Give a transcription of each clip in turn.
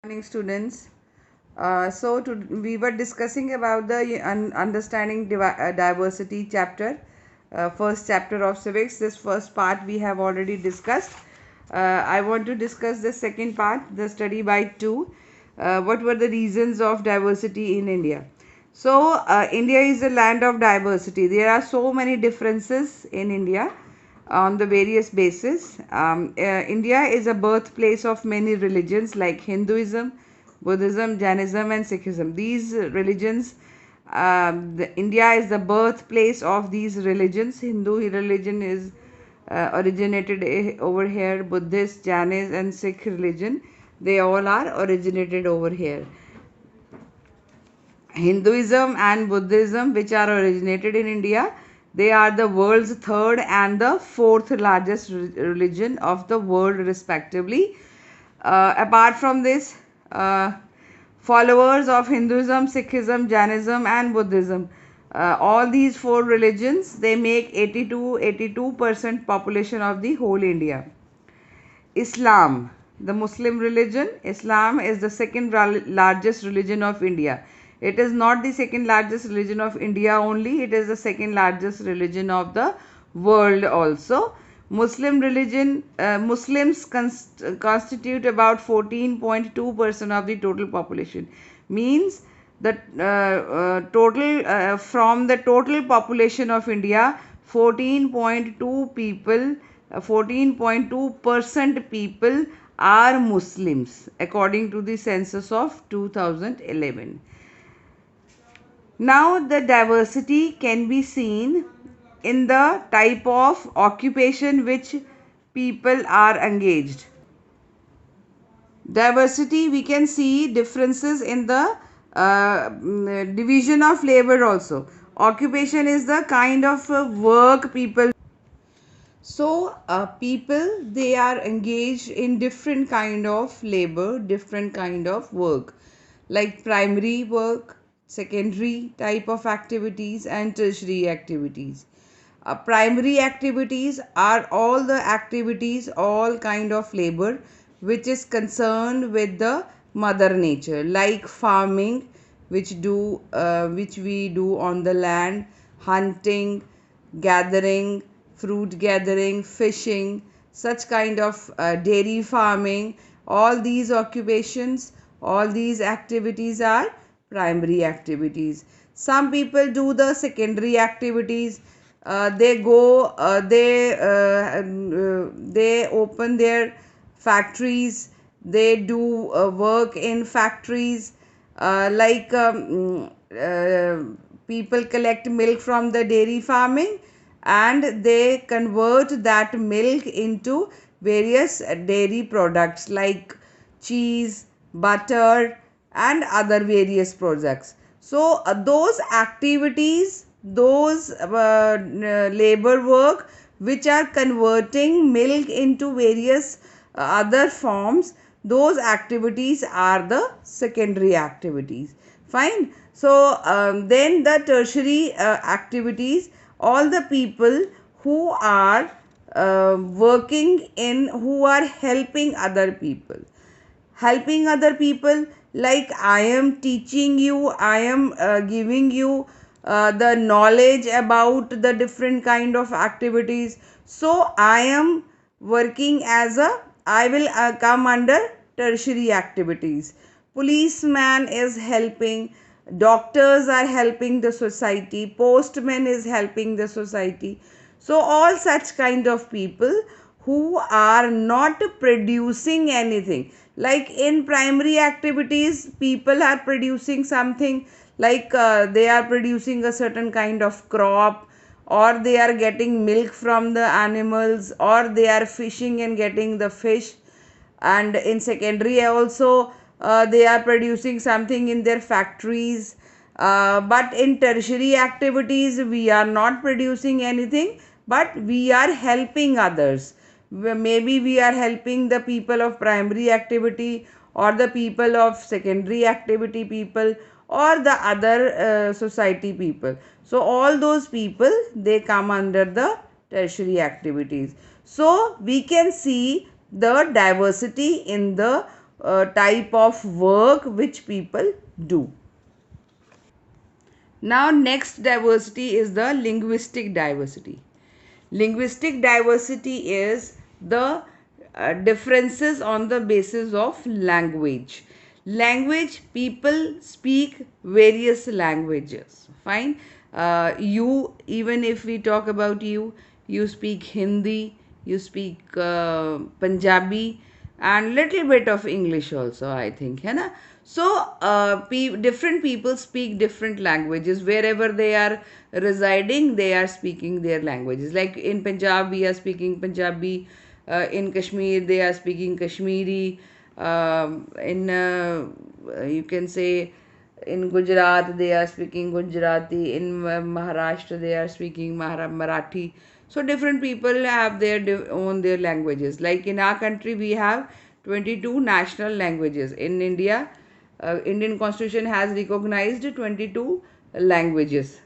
Morning, students. We were discussing about the understanding diversity chapter, first chapter of civics. This first part we have already discussed. I want to discuss the second part, the study by two. What were the reasons of diversity in India? India is a land of diversity. There are so many differences in India on the various bases. India is a birthplace of many religions like Hinduism, Buddhism, Jainism, and Sikhism. These religions, India is the birthplace of these religions. Hindu religion is originated over here. Buddhist, Jainis, and Sikh religion, they all are originated over here. Hinduism and Buddhism, which are originated in India, they are the world's third and the fourth largest religion of the world, respectively. Apart from this, followers of Hinduism, Sikhism, Jainism, and Buddhism, all these four religions, they make 82% population of the whole India. Islam, the Muslim religion, Islam is the second largest religion of India. It is not the second largest religion of India only, it is the second largest religion of the world also. Muslim religion, Muslims constitute about 14.2% of the total population. Means the from the total population of India, 14.2% people are Muslims according to the census of 2011. Now the diversity can be seen in the type of occupation which people are engaged. Diversity, we can see differences in the division of labor also. Occupation is the kind of work people. People, they are engaged in different kind of labor, different kind of work, like primary work, secondary type of activities, and tertiary activities. Primary activities are all the activities, all kind of labor which is concerned with the mother nature, like farming, which we do on the land, hunting, gathering, fruit gathering, fishing, such kind of dairy farming. All these occupations, all these activities are primary activities. Some people do the secondary activities. They open their factories, they do work in factories, people collect milk from the dairy farming, and they convert that milk into various dairy products like cheese, butter, and other various products. Those activities, those labor work which are converting milk into various other forms, those activities are the secondary activities. Fine. Then the tertiary activities, all the people who are working in, who are helping other people. Helping other people, like I am teaching you, I am giving you the knowledge about the different kind of activities. So I am working as a, I will come under tertiary activities. Policeman is helping, doctors are helping the society, postman is helping the society. So all such kind of people who are not producing anything, like in primary activities people are producing something, like they are producing a certain kind of crop, or they are getting milk from the animals, or they are fishing and getting the fish. And in secondary also they are producing something in their factories. But in tertiary activities we are not producing anything, but we are helping others. Maybe we are helping the people of primary activity, or the people of secondary activity people, or the other society people. So all those people, they come under the tertiary activities. So we can see the diversity in the type of work which people do. Now, next diversity is the linguistic diversity. Linguistic diversity is the differences on the basis of language. Language, people speak various languages. Fine. You, even if we talk about you, you speak Hindi, you speak Punjabi, and little bit of English also, I think, है ना? So different people speak different languages wherever they are residing. They are speaking their languages. Like in Punjab, we are speaking Punjabi. In Kashmir, they are speaking Kashmiri. In you can say in Gujarat, they are speaking Gujarati. In Maharashtra, they are speaking Marathi. So different people have own their languages. Like in our country, we have 22 national languages. In India, Indian Constitution has recognized 22 languages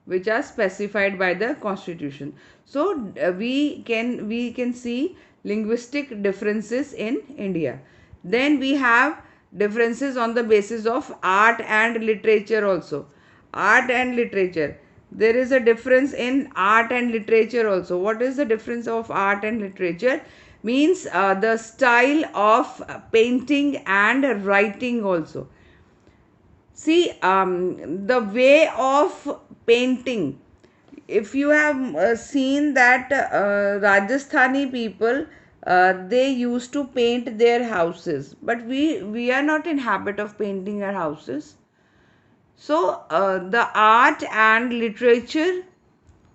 which are specified by the constitution. So we can see linguistic differences in India. Then we have differences on the basis of art and literature also. Art and literature, there is a difference in art and literature also. What is the difference of art and literature? Means the style of painting and writing also. See, the way of painting. If you have seen that Rajasthani people, they used to paint their houses, but we are not in habit of painting our houses. So the art and literature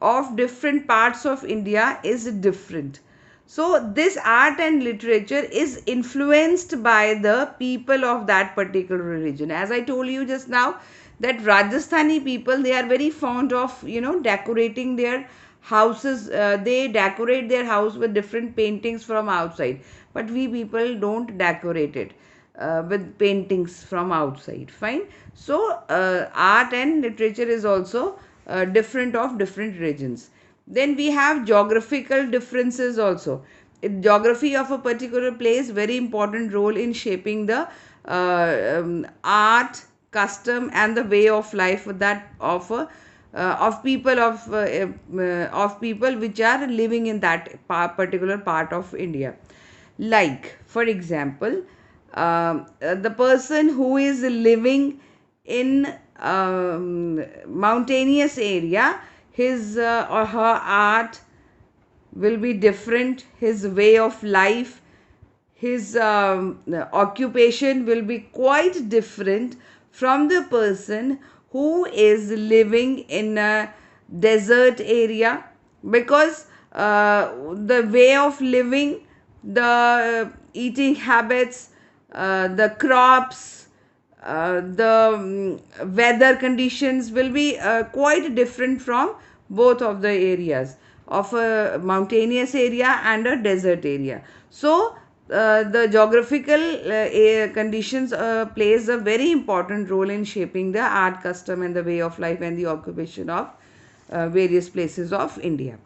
of different parts of India is different. So this art and literature is influenced by the people of that particular religion. As I told you just now, that Rajasthani people, they are very fond of decorating their houses. They decorate their house with different paintings from outside, but we people don't decorate it with paintings from outside. Fine. So art and literature is also different of different regions. Then we have geographical differences also. Geography of a particular place very important role in shaping the art, custom, and the way of life that of people of people which are living in that particular part of India. Like for example, the person who is living in mountainous area, his or her art will be different, his way of life, his occupation will be quite different from the person who is living in a desert area, because the way of living, the eating habits, the crops, the weather conditions will be quite different from both of the areas of a mountainous area and a desert area. So the geographical conditions plays a very important role in shaping the art, custom, and the way of life and the occupation of various places of India.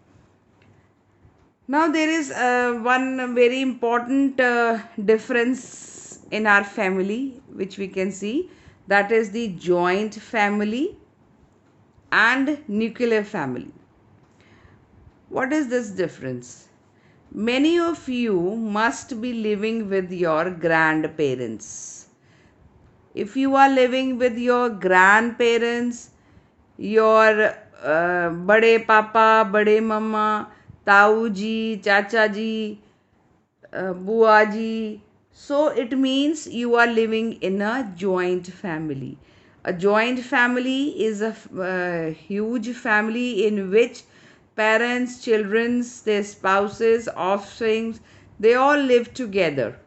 Now there is one very important difference in our family which we can see, that is the joint family and nuclear family. What is this difference? Many of you must be living with your grandparents. If you are living with your grandparents, your bade papa, bade mama, ताऊ जी, चाचा जी, बुआ जी. So it means you are living in a joint family. A joint family is a huge family in which parents, children, their spouses, offspring, they all live together.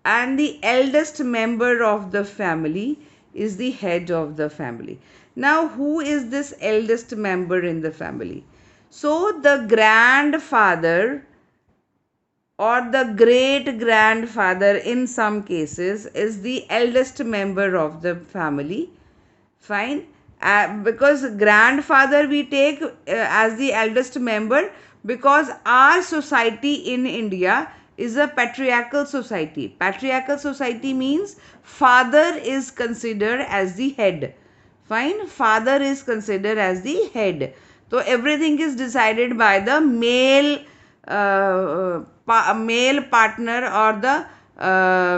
And the eldest member of the family is the head of the family. Now, who is this eldest member in the family? So, the grandfather or the great grandfather in some cases is the eldest member of the family. Fine. Because grandfather we take as the eldest member, because our society in India is a patriarchal society. Patriarchal society means father is considered as the head. Fine, father is considered as the head. So everything is decided by the male partner or the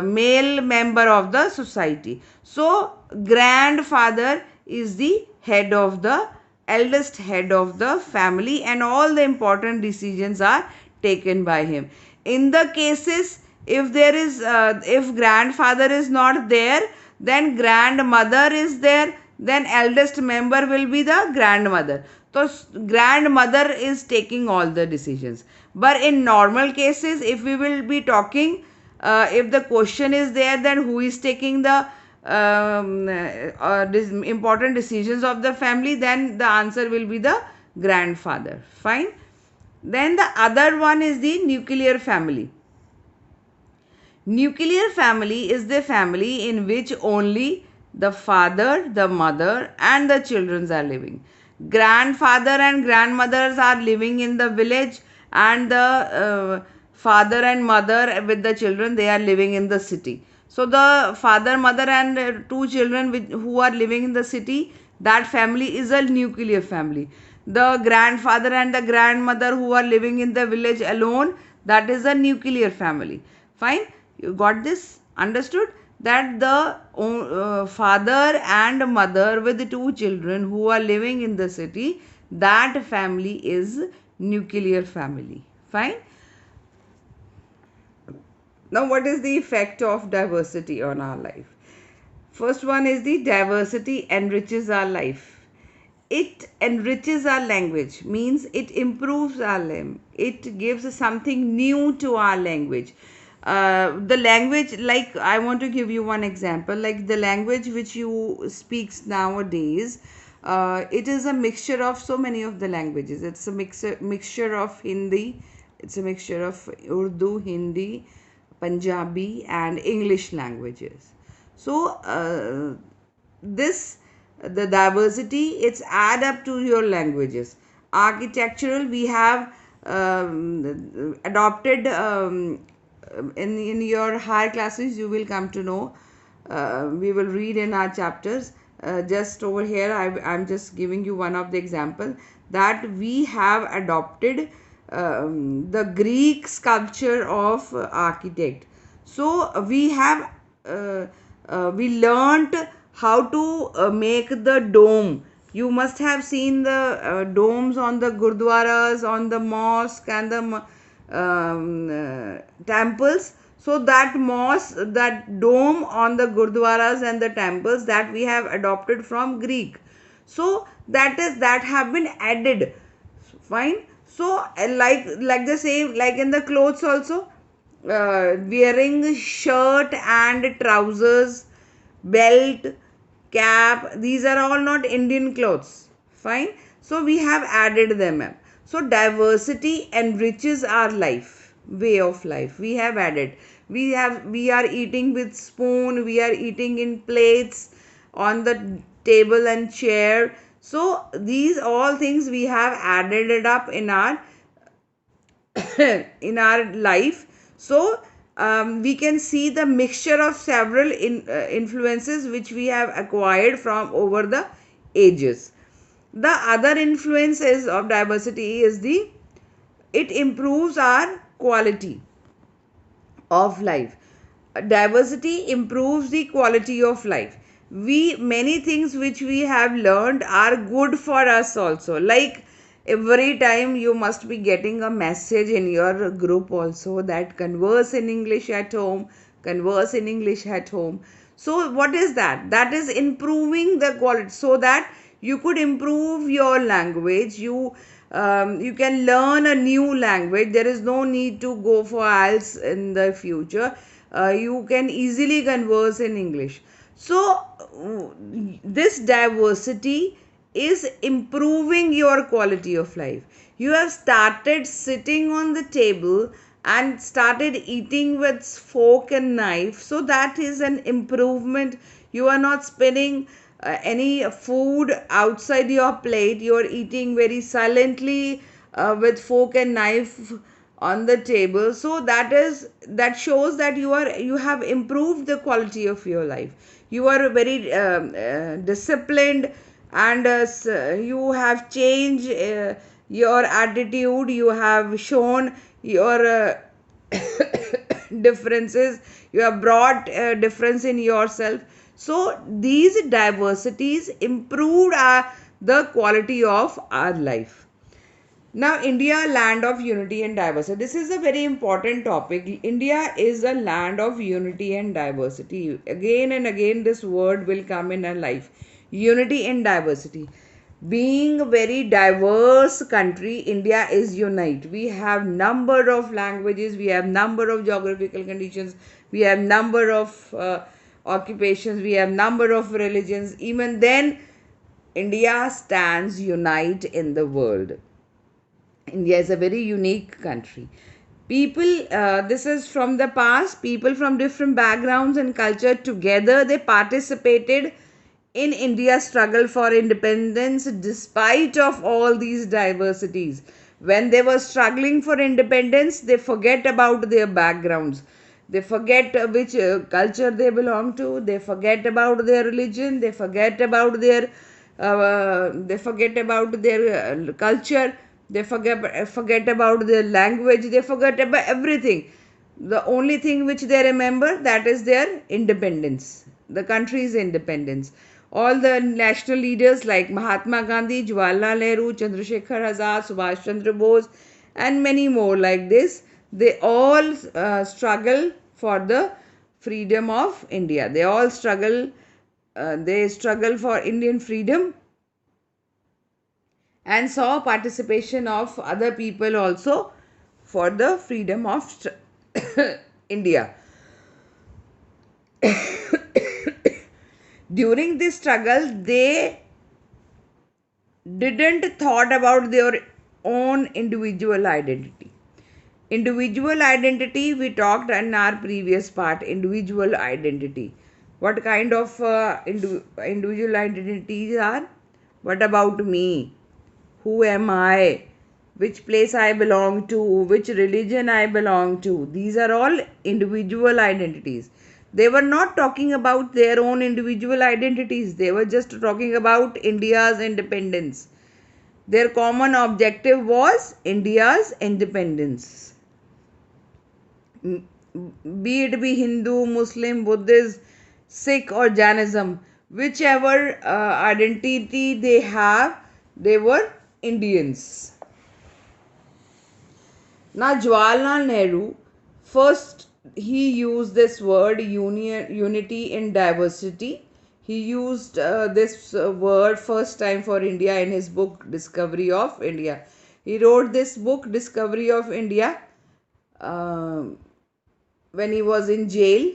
male member of the society. So grandfather is the head of the eldest head of the family, and all the important decisions are taken by him. In the cases, if there is if grandfather is not there, then grandmother is there, then eldest member will be the grandmother. So grandmother is taking all the decisions. But in normal cases, if we will be talking, if the question is there, then who is taking the important decisions of the family, then the answer will be the grandfather. Fine. Then the other one is the nuclear family. Nuclear family is the family in which only the father, the mother, and the children are living. Grandfather and grandmothers are living in the village, and the father and mother with the children, they are living in the city. So the father, mother, and two children who are living in the city, that family is a nuclear family. The grandfather and the grandmother who are living in the village alone, that is a nuclear family. Fine, you got this? Understood? That the father and mother with the two children who are living in the city, that family is nuclear family. Fine. Now, what is the effect of diversity on our life? First one is the diversity enriches our life. It enriches our language, means it improves our language. It gives something new to our language. The language, like I want to give you one example, like the language which you speaks nowadays, it is a mixture of so many of the languages. It's a mixture of Hindi, it's a mixture of Urdu, Hindi, Punjabi, and English languages. So this the diversity, it's add up to your languages. Architectural, we have adopted in your higher classes, you will come to know. We will read in our chapters. Just over here, I'm just giving you one of the example that we have adopted the Greek sculpture of architect. So we have we learnt how to make the dome. You must have seen the domes on the gurdwaras, on the mosque, and the temples. So that mosque, that dome on the gurdwaras and the temples, that we have adopted from Greek. So that have been added. Fine. So like the same, like in the clothes also, wearing shirt and trousers, belt, cap, these are all not Indian clothes. Fine. So we have added them up. So diversity enriches our life, way of life. We have added. We are eating with spoon, we are eating in plates, on the table and chair. So these all things we have added it up in our in our life. So we can see the mixture of several influences which we have acquired from over the ages. The other influences of diversity is it improves our quality of life. Diversity improves the quality of life. Many things which we have learned are good for us also. Like every time you must be getting a message in your group also that converse in English at home, converse in English at home. So what is that? That is improving the quality, so that you could improve your language. You can learn a new language. There is no need to go for IELTS in the future. You can easily converse in English. So this diversity is improving your quality of life. You have started sitting on the table and started eating with fork and knife. So that is an improvement. You are not spinning any food outside your plate. You are eating very silently with fork and knife on the table. So that shows that you have improved the quality of your life. You are very disciplined, and you have changed your attitude. You have shown your differences. You have brought a difference in yourself. So these diversities improved the quality of our life. Now, India, land of unity and diversity. This is a very important topic. India is a land of unity and diversity. Again and again, this word will come in our life. Unity and diversity. Being a very diverse country, India is unite. We have number of languages, we have number of geographical conditions, we have number of occupations, we have number of religions. Even then, India stands unite in the world. India is a very unique country. People, this is from the past, people from different backgrounds and culture together, they participated in India's struggle for independence despite of all these diversities. When they were struggling for independence, they forget about their backgrounds. They forget which culture they belong to. They forget about their religion. They forget about their culture. They forget about their language. They forget about everything. The only thing which they remember, that is their independence, the country's independence. All the national leaders like Mahatma Gandhi, Jawaharlal Nehru, Chandrasekhar Azad, Subhash Chandra Bose, and many more like this, they all struggle for the freedom of India. They all struggle. They struggle for Indian freedom, and saw participation of other people also for the freedom of India. During this struggle, they didn't thought about their own individual identity. Individual identity, we talked in our previous part. Individual identity, what kind of individual identities are? What about me? Who am I? Which place I belong to? Which religion I belong to? These are all individual identities. They were not talking about their own individual identities. They were just talking about India's independence. Their common objective was India's independence. Be Hindu, Muslim, Buddhist, Sikh, or Jainism, whichever identity they have, they were Indians. Now, Jawaharlal Nehru, first he used this word unity in diversity. He used this word first time for India in his book Discovery of India. He wrote this book Discovery of India when he was in jail.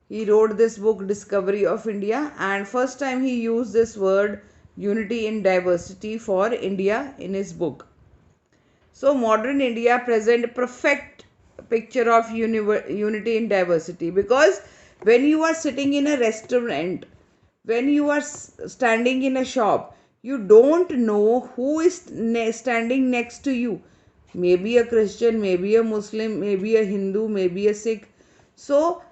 He wrote this book Discovery of India, and first time he used this word unity in diversity for India in his book. So modern India present perfect picture of unity in diversity, because when you are sitting in a restaurant, when you are standing in a shop, you don't know who is standing next to you. Maybe a Christian, maybe a Muslim, maybe a Hindu, maybe a Sikh. So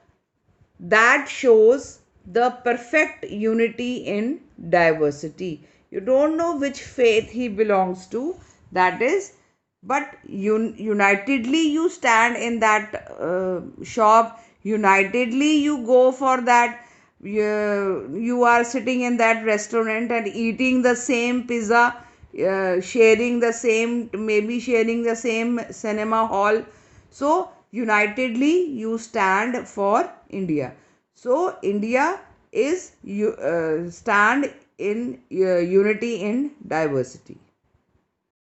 that shows the perfect unity in diversity. You don't know which faith he belongs to, that is, but unitedly you stand in that shop, unitedly you go for that. You are sitting in that restaurant and eating the same pizza, sharing the same, maybe sharing the same cinema hall. So unitedly you stand for India. So India is stand in unity in diversity.